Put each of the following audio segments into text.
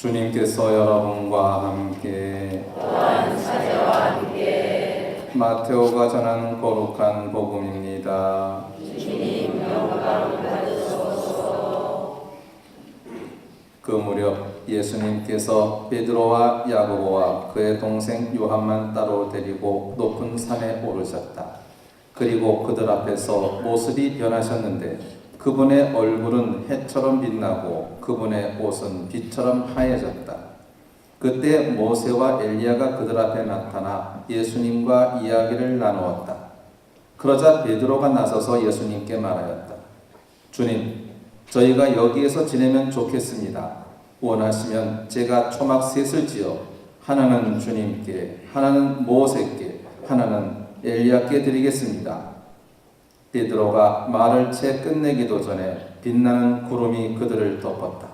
주님께서 여러분과 함께 또한 사제와 함께 마테오가 전한 거룩한 복음입니다. 주님 영광을 받으소서. 그 무렵 예수님께서 베드로와 야고보와 그의 동생 요한만 따로 데리고 높은 산에 오르셨다. 그리고 그들 앞에서 모습이 변하셨는데 그분의 얼굴은 해처럼 빛나고 그분의 옷은 빛처럼 하얘졌다. 그때 모세와 엘리야가 그들 앞에 나타나 예수님과 이야기를 나누었다. 그러자 베드로가 나서서 예수님께 말하였다. 주님, 저희가 여기에서 지내면 좋겠습니다. 원하시면 제가 초막 셋을 지어 하나는 주님께, 하나는 모세께, 하나는 엘리야께 드리겠습니다. 베드로가 말을 채 끝내기도 전에 빛나는 구름이 그들을 덮었다.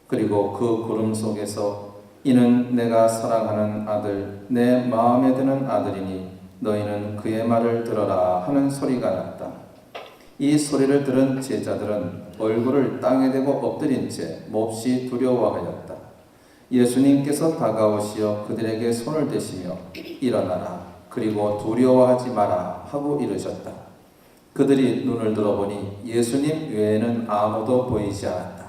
그리고 그 구름 속에서 이는 내가 사랑하는 아들, 내 마음에 드는 아들이니 너희는 그의 말을 들어라 하는 소리가 났다. 이 소리를 들은 제자들은 얼굴을 땅에 대고 엎드린 채 몹시 두려워하였다. 예수님께서 다가오시어 그들에게 손을 대시며 일어나라, 그리고 두려워하지 마라 하고 이르셨다. 그들이 눈을 들어보니 예수님 외에는 아무도 보이지 않았다.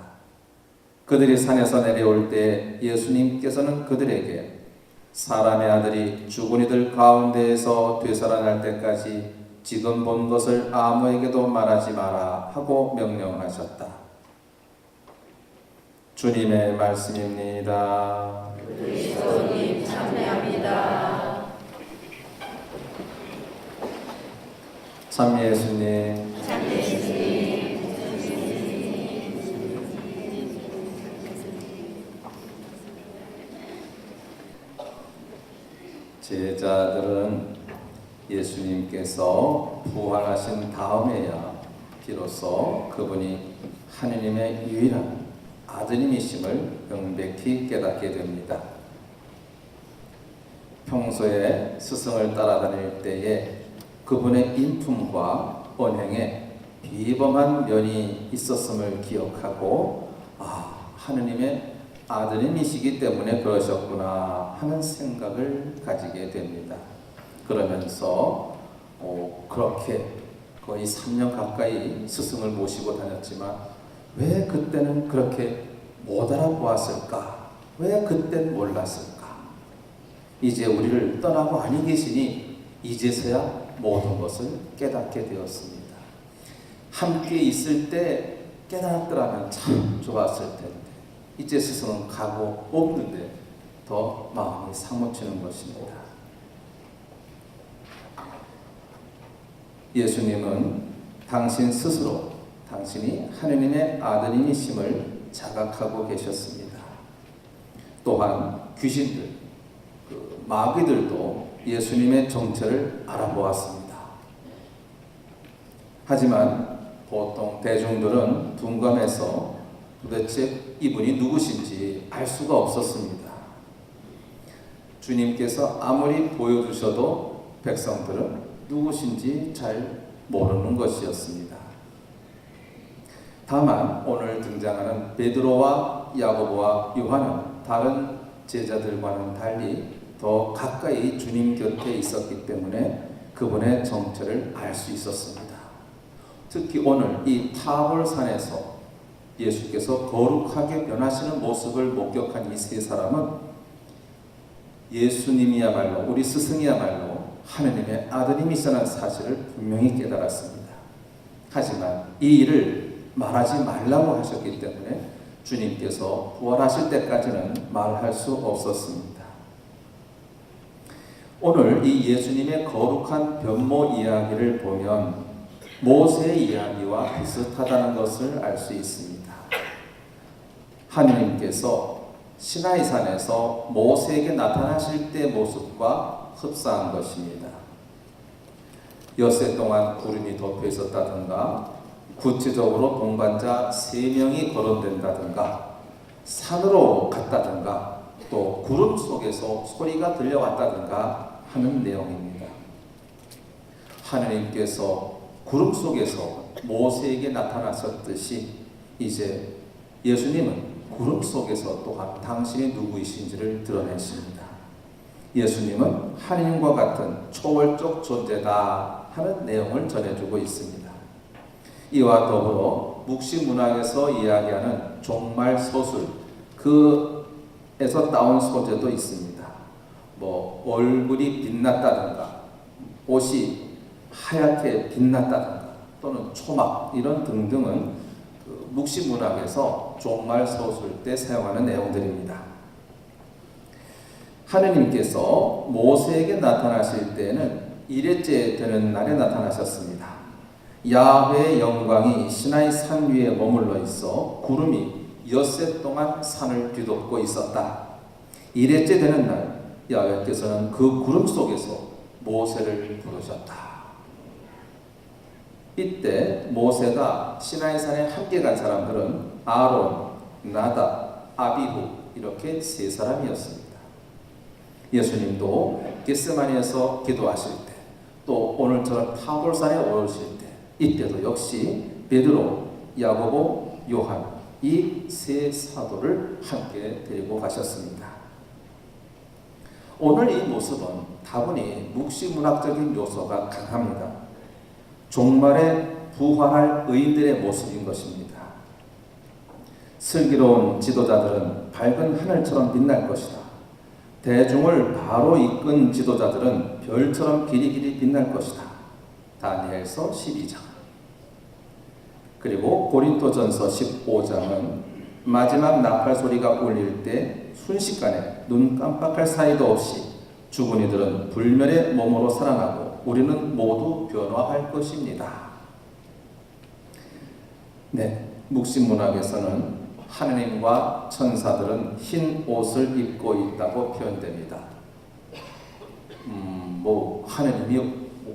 그들이 산에서 내려올 때 예수님께서는 그들에게 사람의 아들이 죽은 이들 가운데에서 되살아날 때까지 지금 본 것을 아무에게도 말하지 마라 하고 명령하셨다. 주님의 말씀입니다. 그리스도님 찬미합니다. 참 예수님, 제자들은 예수님께서 부활하신 다음에야 비로소 그분이 하느님의 유일한 아드님이심을 명백히 깨닫게 됩니다. 평소에 스승을 따라다닐 때에 그분의 인품과 언행에 비범한 면이 있었음을 기억하고 하느님의 아드님이시기 때문에 그러셨구나 하는 생각을 가지게 됩니다. 그러면서 그렇게 거의 3년 가까이 스승을 모시고 다녔지만 왜 그때는 그렇게 못 알아보았을까? 왜 그땐 몰랐을까? 이제 우리를 떠나고 아니 계시니 이제서야 모든 것을 깨닫게 되었습니다. 함께 있을 때 깨닫더라면 참 좋았을 텐데 이제 스승은 가고 없는데 더 마음이 사무치는 것입니다. 예수님은 당신 스스로 당신이 하느님의 아드님이심을 자각하고 계셨습니다. 또한 귀신들, 마귀들도 예수님의 정체를 알아보았습니다. 하지만 보통 대중들은 둔감해서 도대체 이분이 누구신지 알 수가 없었습니다. 주님께서 아무리 보여주셔도 백성들은 누구신지 잘 모르는 것이었습니다. 다만 오늘 등장하는 베드로와 야고보와 요한은 다른 제자들과는 달리 더 가까이 주님 곁에 있었기 때문에 그분의 정체를 알 수 있었습니다. 특히 오늘 이 타볼산에서 예수께서 거룩하게 변하시는 모습을 목격한 이 세 사람은 예수님이야말로, 우리 스승이야말로 하느님의 아드님이시라는 사실을 분명히 깨달았습니다. 하지만 이 일을 말하지 말라고 하셨기 때문에 주님께서 부활하실 때까지는 말할 수 없었습니다. 오늘 이 예수님의 거룩한 변모 이야기를 보면 모세의 이야기와 비슷하다는 것을 알 수 있습니다. 하느님께서 시나이산에서 모세에게 나타나실 때 모습과 흡사한 것입니다. 엿새 동안 구름이 덮여 있었다든가, 구체적으로 동반자 3명이 거론된다든가, 산으로 갔다든가, 또 구름 속에서 소리가 들려왔다든가 하는 내용입니다. 하느님께서 구름 속에서 모세에게 나타나셨듯이 이제 예수님은 구름 속에서 또한 당신이 누구이신지를 드러내십니다. 예수님은 하나님과 같은 초월적 존재다 하는 내용을 전해주고 있습니다. 이와 더불어 묵시문학에서 이야기하는 종말 서술, 그에서 따온 소재도 있습니다. 얼굴이 빛났다든가, 옷이 하얗게 빛났다든가, 또는 초막 이런 등등은 묵시문학에서 종말 서술 때 사용하는 내용들입니다. 하느님께서 모세에게 나타나실 때에는 이레째 되는 날에 나타나셨습니다. 야훼의 영광이 시나이 산 위에 머물러 있어 구름이 엿새 동안 산을 뒤덮고 있었다. 이레째 되는 날 야훼께서는 그 구름 속에서 모세를 부르셨다. 이때 모세가 시나이 산에 함께 간 사람들은 아론, 나답, 아비후 이렇게 세 사람이었습니다. 예수님도 겟세마니에서 기도하실 때, 또 오늘처럼 타볼산에 오르실 때, 이때도 역시 베드로, 야고보, 요한 이 세 사도를 함께 데리고 가셨습니다. 오늘 이 모습은 다분히 묵시문학적인 요소가 강합니다. 종말에 부활할 의인들의 모습인 것입니다. 슬기로운 지도자들은 밝은 하늘처럼 빛날 것이다. 대중을 바로 이끈 지도자들은 별처럼 길이길이 빛날 것이다. 다니엘서 12장. 그리고 고린도전서 15장은 마지막 나팔 소리가 울릴 때 순식간에 눈 깜빡할 사이도 없이 죽은 이들은 불멸의 몸으로 살아나고 우리는 모두 변화할 것입니다. 네, 묵시문학에서는 하느님과 천사들은 흰 옷을 입고 있다고 표현됩니다. 하느님이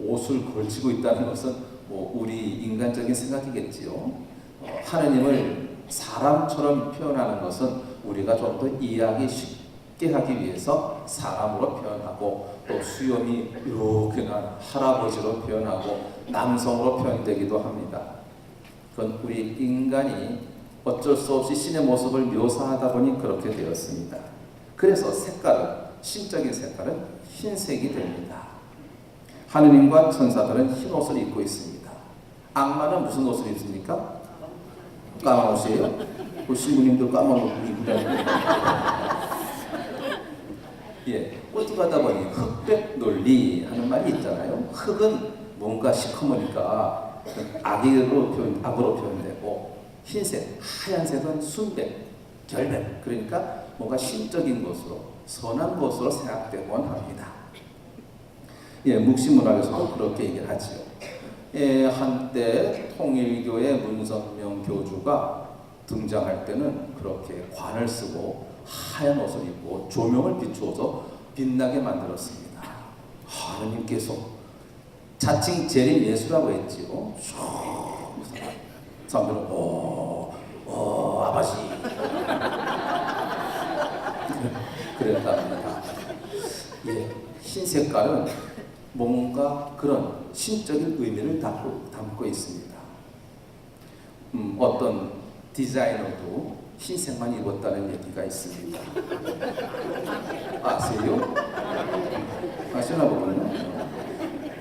옷을 걸치고 있다는 것은 우리 인간적인 생각이겠지요. 하느님을 사람처럼 표현하는 것은 우리가 좀 더 이해하기 쉽게 하기 위해서 사람으로 표현하고, 또 수염이 이렇게 난 할아버지로 표현하고 남성으로 표현되기도 합니다. 그건 우리 인간이 어쩔 수 없이 신의 모습을 묘사하다 보니 그렇게 되었습니다. 그래서 신적인 색깔은 흰색이 됩니다. 하느님과 천사들은 흰 옷을 입고 있습니다. 악마는 무슨 옷을 입습니까? 까만 옷이에요? 신부님도 까만 옷 입고 다니는 꼴뚜가다 보니 흑백 논리 하는 말이 있잖아요. 흑은 뭔가 시커머니까 악으로 표현되고, 흰색, 하얀색은 순백, 결백, 그러니까 뭔가 신적인 것으로, 선한 것으로 생각되곤 합니다. 묵시문학에서도 그렇게 얘기를 하지요. 한때 통일교의 문선명 교주가 등장할 때는 그렇게 관을 쓰고 하얀 옷을 입고 조명을 비추어서 빛나게 만들었습니다. 하느님께서 자칭 재림 예수라고 했지요. 사람들은 아버지 그랬답니다. 흰 색깔은 뭔가 그런 신적인 의미를 담고 있습니다. 어떤 디자이너도 흰색만 입었다는 얘기가 있습니다. 아세요? 아시나 보군요.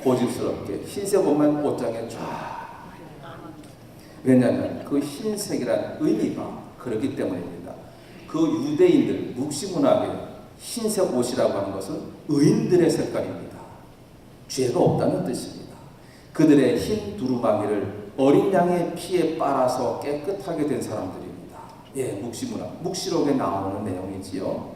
고집스럽게 흰색 옷만 옷장에 쫙. 왜냐하면 그 흰색이라는 의미가 그렇기 때문입니다. 그 유대인들 묵시문학에 흰색 옷이라고 하는 것은 의인들의 색깔입니다. 죄가 없다는 뜻입니다. 그들의 흰 두루마기를 어린 양의 피에 빨아서 깨끗하게 된 사람들입니다. 묵시문학, 묵시록에 나오는 내용이지요.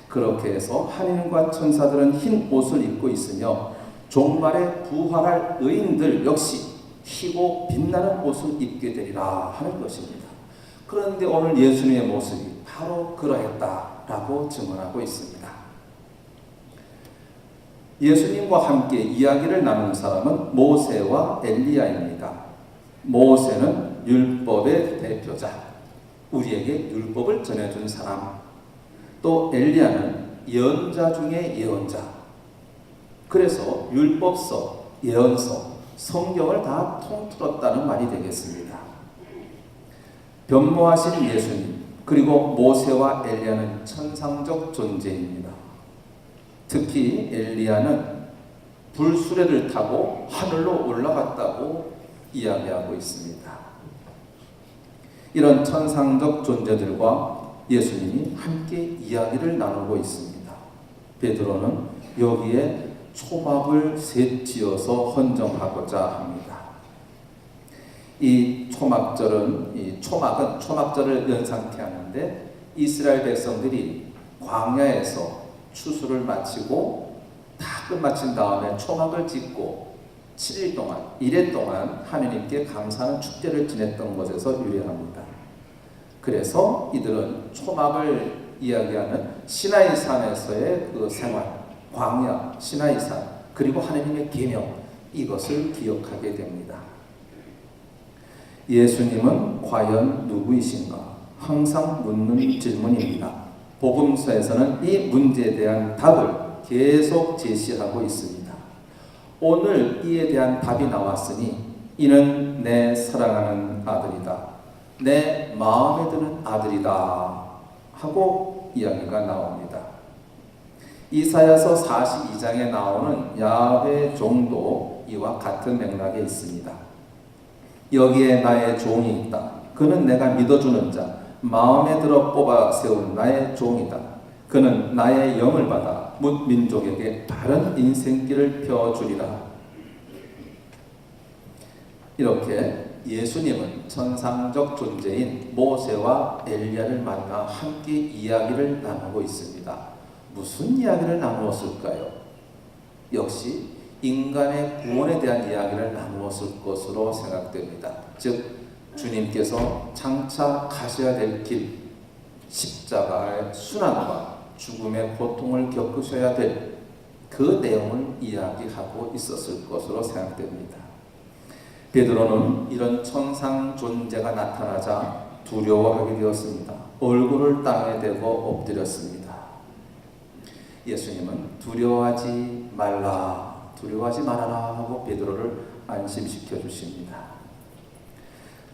그렇게 해서 하느님과 천사들은 흰 옷을 입고 있으며 종말에 부활할 의인들 역시 희고 빛나는 옷을 입게 되리라 하는 것입니다. 그런데 오늘 예수님의 모습이 바로 그러했다라고 증언하고 있습니다. 예수님과 함께 이야기를 나눈 사람은 모세와 엘리야입니다. 모세는 율법의 대표자, 우리에게 율법을 전해준 사람, 또 엘리야는 예언자 중에 예언자. 그래서 율법서, 예언서, 성경을 다 통틀었다는 말이 되겠습니다. 변모하신 예수님, 그리고 모세와 엘리야는 천상적 존재입니다. 특히 엘리야는 불수레를 타고 하늘로 올라갔다고 이야기하고 있습니다. 이런 천상적 존재들과 예수님이 함께 이야기를 나누고 있습니다. 베드로는 여기에 초막을 셋 지어서 헌정하고자 합니다. 이 초막은 초막절을 연상케 하는데 이스라엘 백성들이 광야에서 추수를 마치고 다 끝마친 다음에 초막을 짓고 7일 동안, 1회 동안 하느님께 감사하는 축제를 지냈던 것에서 유래합니다. 그래서 이들은 초막을 이야기하는 시나이산에서의 그 생활, 광야, 시나이산, 그리고 하느님의 계명, 이것을 기억하게 됩니다. 예수님은 과연 누구이신가? 항상 묻는 질문입니다. 복음서에서는 이 문제에 대한 답을 계속 제시하고 있습니다. 오늘 이에 대한 답이 나왔으니 이는 내 사랑하는 아들이다. 내 마음에 드는 아들이다. 하고 이야기가 나옵니다. 이사야서 42장에 나오는 야훼 종도 이와 같은 맥락에 있습니다. 여기에 나의 종이 있다. 그는 내가 믿어주는 자, 마음에 들어 뽑아 세운 나의 종이다. 그는 나의 영을 받아 뭇 민족에게 바른 인생길을 펴주리라. 이렇게 예수님은 천상적 존재인 모세와 엘리야를 만나 함께 이야기를 나누고 있습니다. 무슨 이야기를 나누었을까요? 역시 인간의 구원에 대한 이야기를 나누었을 것으로 생각됩니다. 즉 주님께서 장차 가셔야 될 길, 십자가의 순환과 죽음의 고통을 겪으셔야 될 그 내용을 이야기하고 있었을 것으로 생각됩니다. 베드로는 이런 천상 존재가 나타나자 두려워하게 되었습니다. 얼굴을 땅에 대고 엎드렸습니다. 예수님은 두려워하지 말라, 두려워하지 말아라 하고 베드로를 안심시켜 주십니다.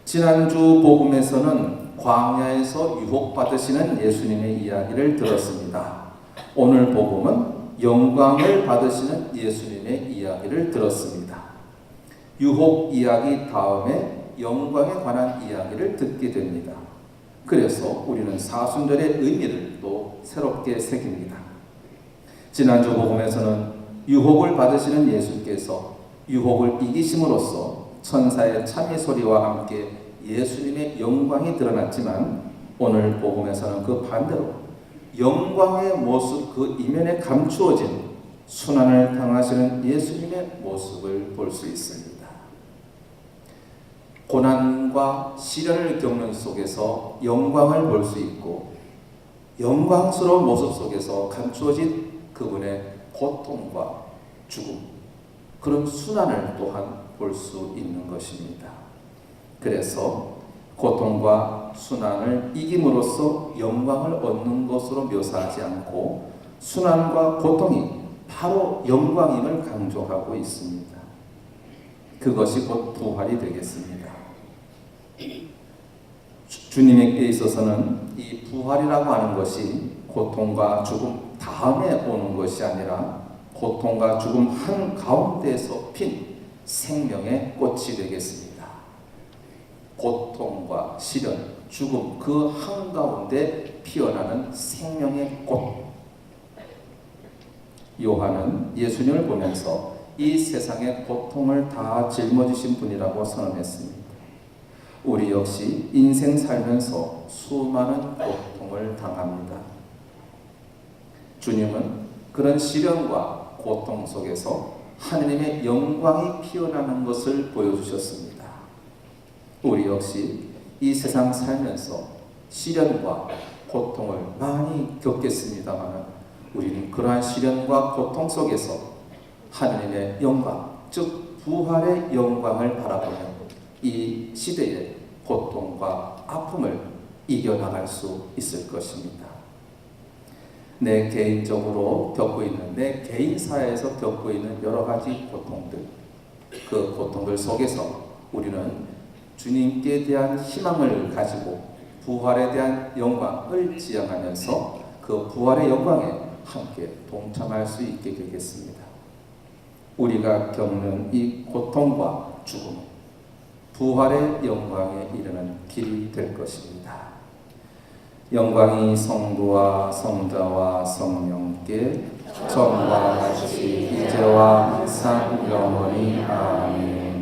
지난주 복음에서는 광야에서 유혹받으시는 예수님의 이야기를 들었습니다. 오늘 복음은 영광을 받으시는 예수님의 이야기를 들었습니다. 유혹 이야기 다음에 영광에 관한 이야기를 듣게 됩니다. 그래서 우리는 사순절의 의미를 또 새롭게 새깁니다. 지난주 복음에서는 유혹을 받으시는 예수께서 유혹을 이기심으로써 천사의 참의 소리와 함께 예수님의 영광이 드러났지만 오늘 복음에서는 그 반대로 영광의 모습 그 이면에 감추어진 순환을 당하시는 예수님의 모습을 볼 수 있습니다. 고난과 시련을 겪는 속에서 영광을 볼 수 있고 영광스러운 모습 속에서 감추어진 그분의 고통과 죽음, 그런 순환을 또한 볼 수 있는 것입니다. 그래서 고통과 순환을 이김으로써 영광을 얻는 것으로 묘사하지 않고 순환과 고통이 바로 영광임을 강조하고 있습니다. 그것이 곧 부활이 되겠습니다. 주님에게 있어서는 이 부활이라고 하는 것이 고통과 죽음 다음에 오는 것이 아니라 고통과 죽음 한가운데에서 핀 생명의 꽃이 되겠습니다. 고통과 시련, 죽음 그 한가운데 피어나는 생명의 꽃. 요한은 예수님을 보면서 이 세상의 고통을 다 짊어지신 분이라고 선언했습니다. 우리 역시 인생 살면서 수많은 고통을 당합니다. 주님은 그런 시련과 고통 속에서 하느님의 영광이 피어나는 것을 보여주셨습니다. 우리 역시 이 세상 살면서 시련과 고통을 많이 겪겠습니다만 우리는 그러한 시련과 고통 속에서 하느님의 영광, 즉 부활의 영광을 바라보며 이 시대의 고통과 아픔을 이겨나갈 수 있을 것입니다. 내 개인적으로 겪고 있는, 내 개인사에서 겪고 있는 여러 가지 고통들, 그 고통들 속에서 우리는 주님께 대한 희망을 가지고 부활에 대한 영광을 지향하면서 그 부활의 영광에 함께 동참할 수 있게 되겠습니다. 우리가 겪는 이 고통과 죽음은 부활의 영광에 이르는 길이 될 것입니다. 영광이 성부와 성자와 성령께 처음과 같이 이제와 항상 영원히 아멘.